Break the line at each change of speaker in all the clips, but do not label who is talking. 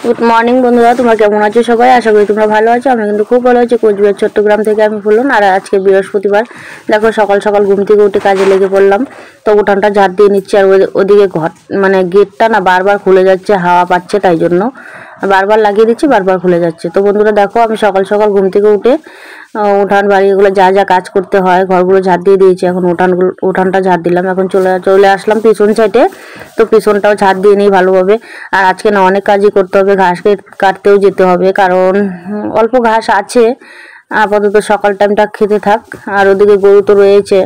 Good morning বন্ধুরা, তোমরা কেমন আছো সবাই? আশা করি তোমরা ভালো আছো। আমি কিন্তু খুব ভালো আছি। কোচবিহার চট্টগ্রাম থেকে আমি ফুলন। আর আজকে বৃহস্পতিবার, দেখো সকাল সকাল ঘুম থেকে উঠে কাজে লেগে পড়লাম। তো উঠানটা ঝাড় দিয়ে নিচ্ছি। আর ওদিকে ঘর মানে গেটটা না বারবার খুলে যাচ্ছে, হাওয়া পাচ্ছে, তাই জন্য বারবার লাগিয়ে দিচ্ছি, বারবার খুলে যাচ্ছে। তো বন্ধুরা দেখো, আমি সকাল সকাল ঘুম থেকে উঠে উঠান বাড়ি এগুলো যা যা কাজ করতে হয় ঘরগুলো ঝাড় দিয়ে দিয়েছি। এখন উঠানটা ঝাড় দিলাম। এখন চলে আসলাম পিছন সাইডে। তো পিছনটাও ঝাড় দিয়ে নিই ভালোভাবে। আর আজকে না অনেক কাজই করতে হবে, ঘাস কাটতেও যেতে হবে, কারণ অল্প ঘাস আছে। আপাতত সকাল টাইমটা খেতে থাক। আর ওদিকে গরু তো রয়েছে,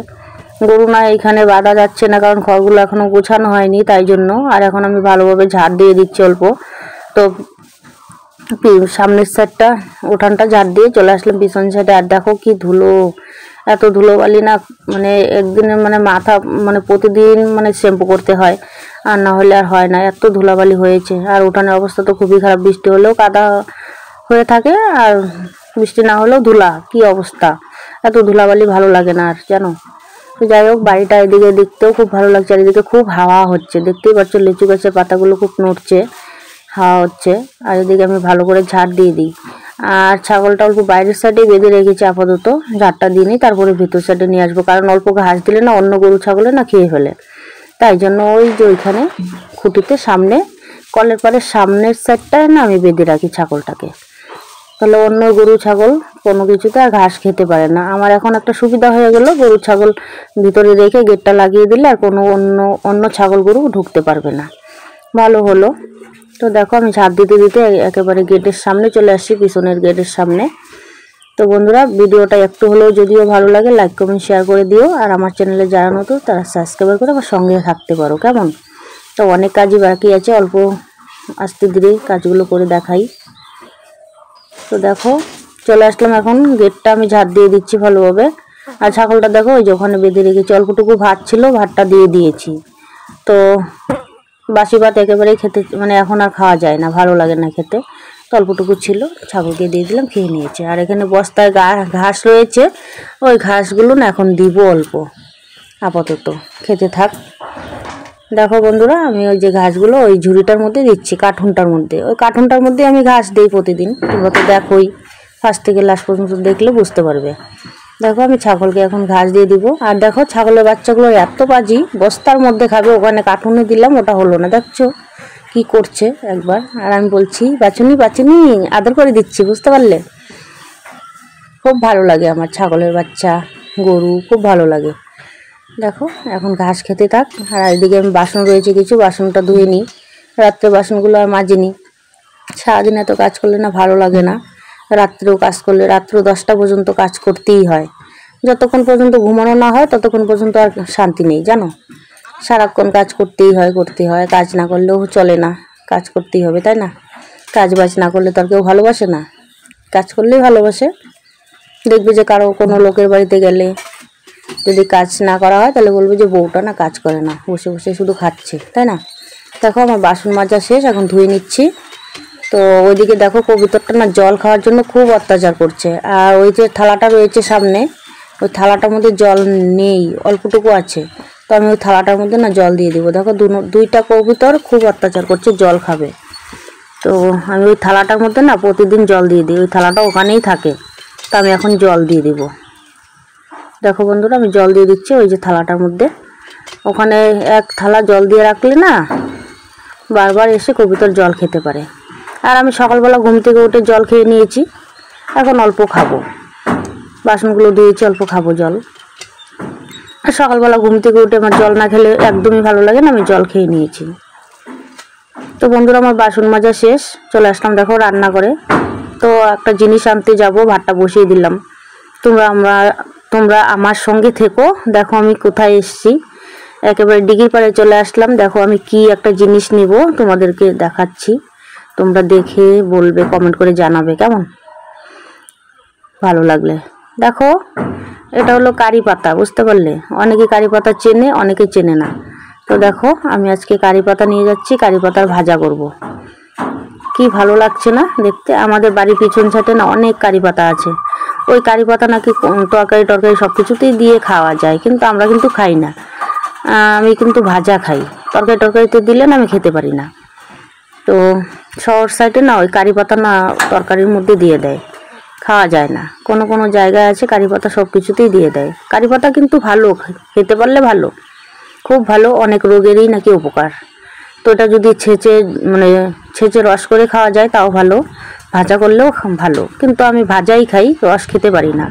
গরু না এখানে বাঁধা যাচ্ছে না, কারণ ঘরগুলো এখনো গোছানো হয়নি, তাই জন্য। আর এখন আমি ভালোভাবে ঝাড় দিয়ে দিচ্ছি অল্প। তো সামনের সাইডটা উঠানটা ঝাড় দিয়ে চলে আসলাম পিছন সাইডে। আর দেখো কি ধুলো, এত ধুলোবালি না, মানে একদিনে মানে মাথা মানে প্রতিদিন মানে শ্যাম্পু করতে হয়, আর না হলে আর হয় না, এত ধুলাবালি হয়েছে। আর উঠানের অবস্থা তো খুবই খারাপ, বৃষ্টি হলেও কাদা হয়ে থাকে, আর বৃষ্টি না হলেও ধুলা, কি অবস্থা। এত ধুলাবালি ভালো লাগে না আর, জানো। তো যাই হোক, বাড়িটা এদিকে দেখতেও খুব ভালো লাগছে। আর এদিকে খুব হাওয়া হচ্ছে, দেখতেই পাচ্ছ লিচু গাছের পাতাগুলো খুব নড়ছে, হাওয়া হচ্ছে। আর এদিকে আমি ভালো করে ঝাড় দিয়ে দিই। আর ছাগলটা অল্প বাইরের সাইডে বেঁধে রেখেছি আপাতত, ঝাড়টা দিয়ে নিই, তারপরে ভিতর সাইডে নিয়ে আসবো, কারণ অল্প ঘাস দিলে না অন্য গরু ছাগলে না খেয়ে ফেলে। তাই জন্য ওই যে ওইখানে খুঁটিতে সামনে কলের পাড়ের সামনের সাইডটায় না আমি বেঁধে রাখি ছাগলটাকে, তাহলে অন্য গরু ছাগল কোনো কিছুতে আর ঘাস খেতে পারে না। আমার এখন একটা সুবিধা হয়ে গেল, গরু ছাগল ভিতরে রেখে গেটটা লাগিয়ে দিলে আর কোনো অন্য ছাগল গরু ঢুকতে পারবে না, ভালো হলো। তো দেখো, আমি ঝাড় দিতে দিতে একেবারে গেটের সামনে চলে আসছি, পিছনের গেটের সামনে। তো বন্ধুরা, ভিডিওটা একটু হলেও যদিও ভালো লাগে, লাইক কমেন্ট শেয়ার করে দিও। আর আমার চ্যানেলে যারা নতুন তারা সাবস্ক্রাইব করে আমার সঙ্গে থাকতে পারো, কেমন? তো অনেক কাজই বাকি আছে, অল্প আস্তে ধীরে কাজগুলো করে দেখাই। তো দেখো, চলে আসলাম, এখন গেটটা আমি ঝাড় দিয়ে দিচ্ছি ভালোভাবে। আর ছাগলটা দেখো ওই যে ওখানে বেঁধে রেখেছি, অল্পটুকু ভাত ছিল, ভাতটা দিয়ে দিয়েছি। তো বাসি ভাত একেবারেই খেতে মানে এখন আর খাওয়া যায় না, ভালো লাগে না খেতে। তো অল্পটুকু ছিল, ছাগলকে দিয়ে দিলাম, খেয়ে নিয়েছে। আর এখানে বস্তায় ঘাস রয়েছে, ওই ঘাসগুলো না এখন দিব অল্প, আপাতত খেতে থাক। দেখো বন্ধুরা, আমি ওই যে ঘাসগুলো ওই ঝুড়িটার মধ্যে দিচ্ছি, কার্টুনটার মধ্যে, ওই কার্টুনটার মধ্যে আমি ঘাস দিই প্রতিদিন। তোমরা তো দেখোই, ফার্স্ট থেকে লাস্ট পর্যন্ত দেখলে বুঝতে পারবে। দেখো, আমি ছাগলকে এখন ঘাস দিয়ে দিব। আর দেখো, ছাগলের বাচ্চাগুলো এত বাজি, বস্তার মধ্যে খাবে, ওখানে কার্টুনে দিলাম, ওটা হলো না, দেখছো কি করছে একবার। আর আমি বলছি বাছুনি বাছুনি, আদর করে দিচ্ছি, বুঝতে পারলে? খুব ভালো লাগে আমার ছাগলের বাচ্চা, গরু খুব ভালো লাগে। দেখো, এখন ঘাস খেতে থাক। আর এদিকে আমি বাসন রয়েছে কিছু, বাসনটা ধুয়ে নিই, রাত্রে বাসনগুলো আর মাজিনি। সারাদিন এত কাজ করলে না ভালো লাগে না, রাত্রেও কাজ করলে রাত্র 10টা পর্যন্ত কাজ করতেই হয়। যতক্ষণ পর্যন্ত ঘুমানো না হয় ততক্ষণ পর্যন্ত আর শান্তি নেই, জানো। সারাক্ষণ কাজ করতেই হয়, কাজ না করলেও চলে না, কাজ করতেই হবে, তাই না? কাজ বাজ না করলে তো আর কেউ ভালোবাসে না, কাজ করলেই ভালোবাসে। দেখবে যে কারো কোনো লোকের বাড়িতে গেলে যদি কাজ না করা হয়, তাহলে বলবে যে বউটা না কাজ করে না, বসে বসে শুধু খাচ্ছে, তাই না? দেখো, আমার বাসন মাজা শেষ, এখন ধুয়ে নিচ্ছি। তো ওইদিকে দেখো, কবুতরটা না জল খাওয়ার জন্য খুব অত্যাচার করছে। আর ওই যে থালাটা রয়েছে সামনে, ওই থালাটার মধ্যে জল নেই, অল্পটুকু আছে। তো আমি ওই থালাটার মধ্যে না জল দিয়ে দেবো। দেখো, দুইটা কবুতর খুব অত্যাচার করছে, জল খাবে। তো আমি ওই থালাটার মধ্যে না প্রতিদিন জল দিয়ে দিই, ওই থালাটা ওখানেই থাকে। তো আমি এখন জল দিয়ে দিব। দেখো বন্ধুরা, আমি জল দিয়ে দিচ্ছি ওই যে থালাটার মধ্যে। ওখানে এক থালা জল দিয়ে রাখলে না বারবার এসে কবুতর জল খেতে পারে। আর আমি সকালবেলা ঘুম থেকে উঠে জল খেয়ে নিয়েছি, এখন অল্প খাবো, বাসনগুলো ধুয়েছি, অল্প খাবো জল। আর সকালবেলা ঘুম থেকে উঠে আমার জল না খেলে একদমই ভালো লাগে না, আমি জল খেয়ে নিয়েছি। তো বন্ধুরা, আমার বাসন মাজা শেষ, চলে আসলাম দেখো রান্না করে। তো একটা জিনিস আনতে যাব, ভাতটা বসিয়ে দিলাম। তোমরা আমার সঙ্গে থেকো, দেখো আমি কোথায় এসেছি। একেবারে ডিগির পাড়ে চলে আসলাম। দেখো, আমি কি একটা জিনিস নিব, তোমাদেরকে দেখাচ্ছি, তোমরা দেখে বলবে, কমেন্ট করে জানাবে, কেমন? ভালো লাগলে। দেখো, এটা হলো কারি পাতা, বুঝতে পারলে? অনেকে কারি পাতা চেনে, অনেকে চেনে না। তো দেখো, আমি আজকে কারি পাতা নিয়ে যাচ্ছি, কারি পাতার ভাজা করব। কি ভালো লাগছে না দেখতে? আমাদের বাড়ির পিছন সাইডে না অনেক কারি পাতা আছে। ওই কারি পাতা নাকি তরকারি সব কিছুতেই দিয়ে খাওয়া যায়, কিন্তু আমরা কিন্তু খাই না। আমি কিন্তু ভাজা খাই, তরকারিতে দিলে না আমি খেতে পারি না। তো শহর সাইডে না ওই কারি পাতা না তরকারির মধ্যে দিয়ে দেয়, খাওয়া যায় না। কোনো কোনো জায়গায় আছে কারি পাতা সব কিছুতেই দিয়ে দেয়। কারি পাতা কিন্তু ভালো, খেতে পারলে ভালো, খুব ভালো, অনেক রোগেরই নাকি উপকার। তো এটা যদি ছেঁচে রস করে খাওয়া যায় তাও ভালো, ভাজা করলেও ভালো। কিন্তু আমি ভাজাই খাই, রস খেতে পারি না,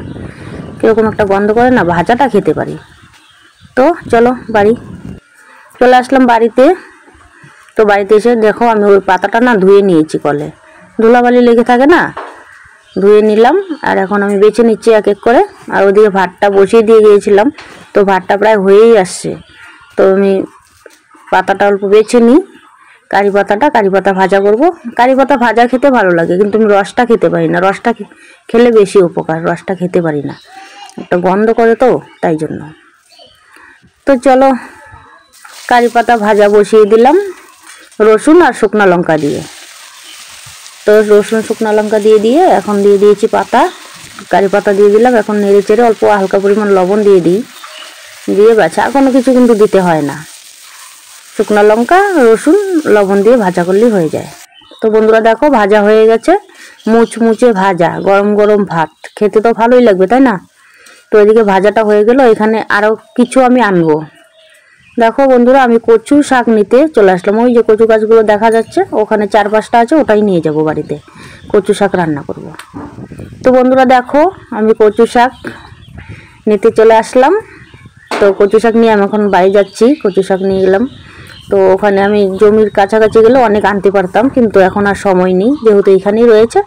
কীরকম একটা গন্ধ করে না, ভাজাটা খেতে পারি। তো চলো বাড়ি চলে আসলাম বাড়িতে। তো বাড়িতে এসে দেখো আমি ওই পাতাটা না ধুয়ে নিয়েছি, কলে ধুলাবালি লেগে থাকে না, ধুয়ে নিলাম। আর এখন আমি বেছে নিচ্ছি এক এক করে। আর ওদিকে ভাতটা বসিয়ে দিয়ে গিয়েছিলাম, তো ভাতটা প্রায় হয়েই আসছে। তো আমি পাতাটা অল্প বেছে নিই, কারি পাতা ভাজা করব। কারি পাতা ভাজা খেতে ভালো লাগে, কিন্তু আমি রসটা খেতে পারি না। রসটা খেলে বেশি উপকার, রসটা খেতে পারি না, একটা গন্ধ করে তো, তাই জন্য। তো চলো কারি পাতা ভাজা বসিয়ে দিলাম রসুন আর শুকনো লঙ্কা দিয়ে। তো রসুন শুকনো লঙ্কা দিয়ে এখন দিয়ে দিয়েছি পাতা, কারি পাতা দিয়ে দিলাম। এখন নেড়ে চেড়ে অল্প হালকা পরিমাণ লবণ দিয়ে ব্যাস, আর কোনো কিছু কিন্তু দিতে হয় না। শুকনো লঙ্কা রসুন লবণ দিয়ে ভাজা করলেই হয়ে যায়। তো বন্ধুরা দেখো ভাজা হয়ে গেছে, মুচমুচে ভাজা, গরম গরম ভাত, খেতে তো ভালোই লাগবে তাই না। তো এদিকে ভাজাটা হয়ে গেল, এখানে আরও কিছু আমি আনবো। দেখো বন্ধুরা আমি কচু শাক নিতে চলে আসলাম। ওই যে কচু গাছগুলো দেখা যাচ্ছে, ওখানে 4-5টা আছে, ওটাই নিয়ে যাব বাড়িতে, কচু শাক রান্না করব। তো বন্ধুরা দেখো আমি কচু শাক নিতে চলে আসলাম। তো কচু শাক নিয়ে আমি এখন বাড়ি যাচ্ছি, কচু শাক নিয়ে গেলাম। তো ওখানে আমি জমির কাছাকাছি গেলে অনেক আনতে পারতাম, কিন্তু এখন আর সময় নেই, যেহেতু এখানেই রয়েছে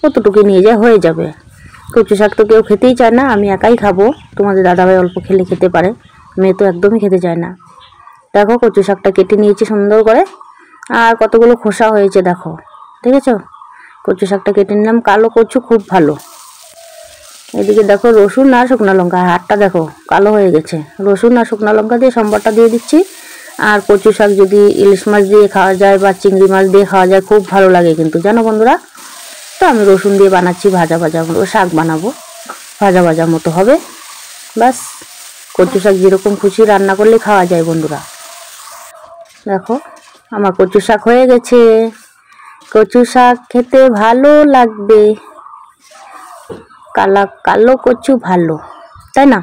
অতটুকু নিয়ে যায় হয়ে যাবে। কচু শাক তো কেউ খেতেই চায় না, আমি একাই খাবো, তোমাদের দাদাভাই অল্প খেতে পারে, মেয়ে তো একদমই খেতে চায় না। দেখো কচু শাকটা কেটে নিয়েছি সুন্দর করে, আর কতগুলো খোসা হয়েছে দেখো, দেখেছো। কচু শাকটা কেটে নিলাম, কালো কচু খুব ভালো। এদিকে দেখো রসুন আর শুকনো লঙ্কা, হাতটা দেখো কালো হয়ে গেছে। রসুন আর শুকনো লঙ্কা দিয়ে সম্বারটা দিয়ে দিচ্ছি। আর কচু শাক যদি ইলিশ মাছ দিয়ে খাওয়া যায় বা চিংড়ি মাছ দিয়ে খাওয়া যায় খুব ভালো লাগে কিন্তু, জানো বন্ধুরা। তো আমি রসুন দিয়ে বানাচ্ছি, ভাজা শাক বানাবো, ভাজা মতো হবে, ব্যাস। কচু শাক যেরকম খুশি রান্না করলে খাওয়া যায় বন্ধুরা। দেখো আমার কচু শাক হয়ে গেছে, কচু শাক খেতে ভালো লাগবে, কালো কচু ভালো, তাই না।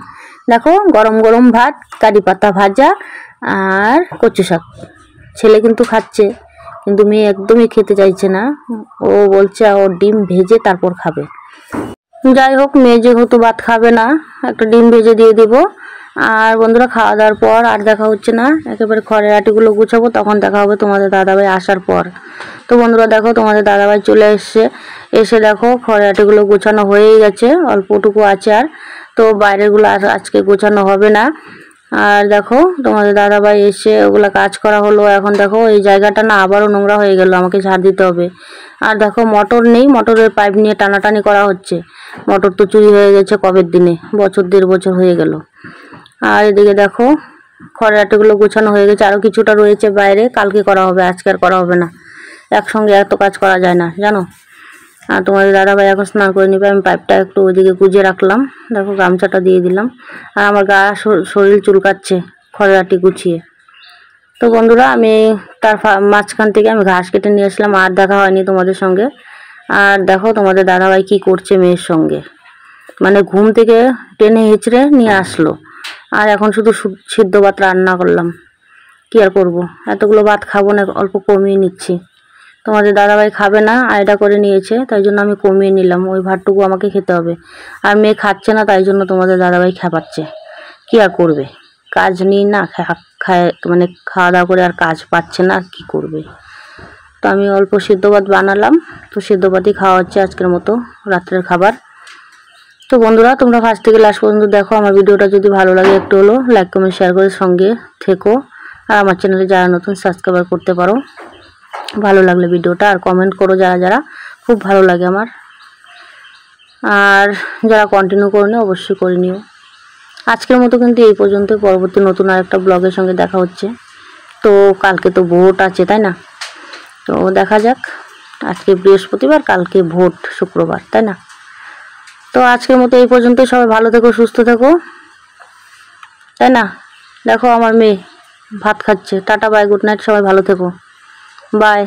দেখো গরম গরম ভাত, কারি পাতা ভাজা আর কচু শাক। ছেলে কিন্তু খাচ্ছে, কিন্তু মেয়ে একদমই খেতে চাইছে না, ও বলছে ও ডিম ভেজে তারপর খাবে। যাই হোক, মেয়ে যেহেতু ভাত খাবে না, একটা ডিম ভেজে দিয়ে দিব। আর বন্ধুরা খাওয়া দাওয়ার পর আর দেখা হচ্ছে না, একেবারে খড়ের আটিগুলো গুছাবো, তখন দেখা হবে তোমাদের দাদাভাই আসার পর। তো বন্ধুরা দেখো তোমাদের দাদাভাই চলে এসে দেখো খড়ের আটিগুলো গোছানো হয়েই গেছে, অল্পটুকু আছে আর। তো বাইরেগুলো আর আজকে গোছানো হবে না। আর দেখো তোমাদের দাদাভাই এসে ওগুলো কাজ করা হলো। এখন দেখো এই জায়গাটা না আবারও নোংরা হয়ে গেল, আমাকে ঝাড় দিতে হবে। আর দেখো মোটর নেই, মোটরের পাইপ নিয়ে টানাটানি করা হচ্ছে। মোটর তো চুরি হয়ে গেছে কবের দিনে, 1.5 বছর হয়ে গেল। আর এদিকে দেখো খড়ের আটিগুলো গোছানো হয়ে গেছে, আরও কিছুটা রয়েছে বাইরে, কালকে করা হবে, আজকে আর করা হবে না। একসঙ্গে এত কাজ করা যায় না জানো। আর তোমাদের দাদাভাই এখন স্নান করে নিবে, আমি পাইপটা একটু ওইদিকে গুজে রাখলাম। দেখো গামছাটা দিয়ে দিলাম। আর আমার গা শরীর চুলকাচ্ছে খড়ের আটি গুছিয়ে। তো বন্ধুরা আমি তার মাঝখান থেকে আমি ঘাস কেটে নিয়ে আসলাম, আর দেখা হয়নি তোমাদের সঙ্গে। আর দেখো তোমাদের দাদাভাই কি করছে মেয়ের সঙ্গে, মানে ঘুম থেকে টেনে হিঁচড়ে নিয়ে আসলো। আর এখন শুধু সিদ্ধ ভাত রান্না করলাম, কি আর করবো, এতগুলো ভাত খাবো না, অল্প কমিয়ে নিচ্ছি। তোমাদের দাদাভাই খাবে না, আয়ডা করে নিয়েছে, তাই জন্য আমি কমিয়ে নিলাম, ওই ভাতটুকু আমাকে খেতে হবে। আর মেয়ে খাচ্ছে না, তাই জন্য তোমাদের দাদাভাই খেপাচ্ছে, কি আর করবে, কাজ নেই না, মানে খাওয়া দাওয়া করে আর কাজ পাচ্ছে না, আর কি করবে। তো আমি অল্প সিদ্ধ ভাত বানালাম, তো সিদ্ধ ভাতই খাওয়া হচ্ছে আজকের মতো রাত্রের খাবার। তো বন্ধুরা তোমরা ফার্স্ট থেকে লাস্ট পর্যন্ত দেখো, আমার ভিডিওটা যদি ভালো লাগে একটু হলো লাইক কমেন্ট শেয়ার করে সঙ্গে থেকো। আর আমার চ্যানেলে যারা নতুন সাবস্ক্রাইব করতে পারো, ভালো লাগলে ভিডিওটা, আর কমেন্ট করো যারা, খুব ভালো লাগে আমার। আর যারা কন্টিনিউ করে নিও অবশ্যই করে নিও। আজকের মতো কিন্তু এই পর্যন্ত, পরবর্তী নতুন আর একটা ব্লগের সঙ্গে দেখা হচ্ছে। তো কালকে তো ভোট আছে তাই না, তো দেখা যাক, আজকে বৃহস্পতিবার, কালকে ভোট শুক্রবার, তাই না। তো আজকের মতো এই পর্যন্ত, সবাই ভালো থেকো, সুস্থ থেকো, তাই না। দেখো আমার মেয়ে ভাত খাচ্ছে, টাটা বাই, গুড নাইট, সবাই ভালো থেকো, বাই।